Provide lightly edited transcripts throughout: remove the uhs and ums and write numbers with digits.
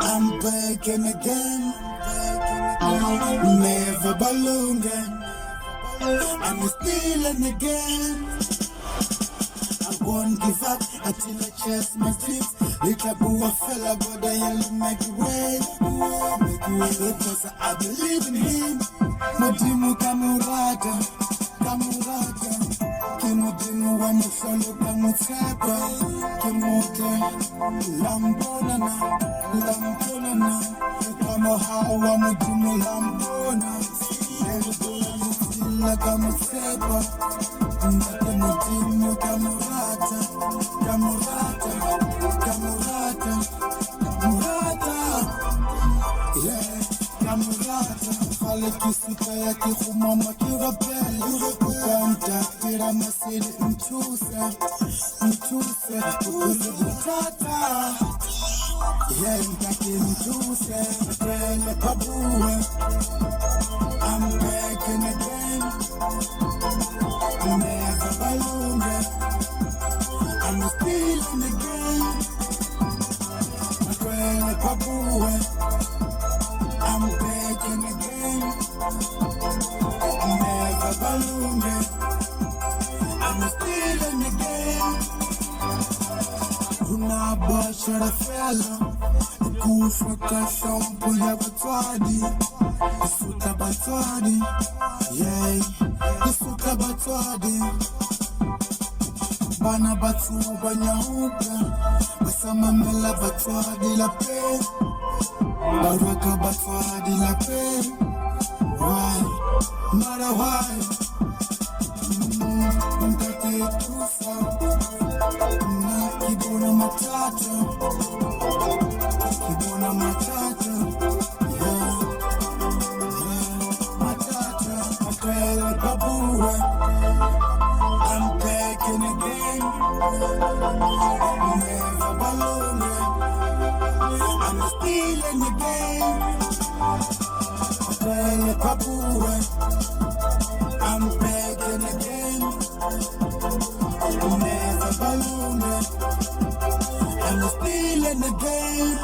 I'm baking again, never balloon. I'm stealing again. I won't give up until I chase my dreams. Little boy fella, but I only make it way. Because I believe in him. Mudimu kamurata, kamurata. Kimudimu wa musolo kamuteka. Kimuke, lambonana, lambonana. Kamohawa mudimu lambona. Like I'm a saber, Mudimu kamurata, kamurata, kamurata, kamurata. Yeah, kamurata. Fale kisuka ya kihumama kirabele. Ukanta kira masili mchuse, mchuse. Ukuzibutata. Yeah, mtaki mchuse. Kwele pabuwe. I'm baking again, never balloon. I'm stealing again. I'm baking again, never balloon. I'm stealing again. Kuna bashara fella, kufuka shampoo ya batwadi. Isuka batwadi, yeah. Isuka batwadi. Bana batu banyahuka, basama mela batwadi la pe. Baraka batwadi la pe. Why? Mara why? Mkate tufa, kibona matata, kibona matata, yeah. I'm baking again, never balloon. I'm stealing again. I'm baking again, never balloon. I'm stealing again.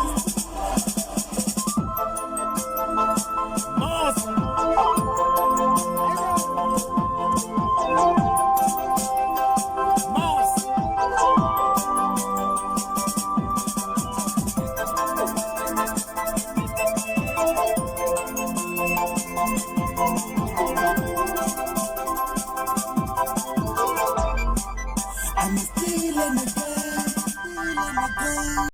I'm feeling again.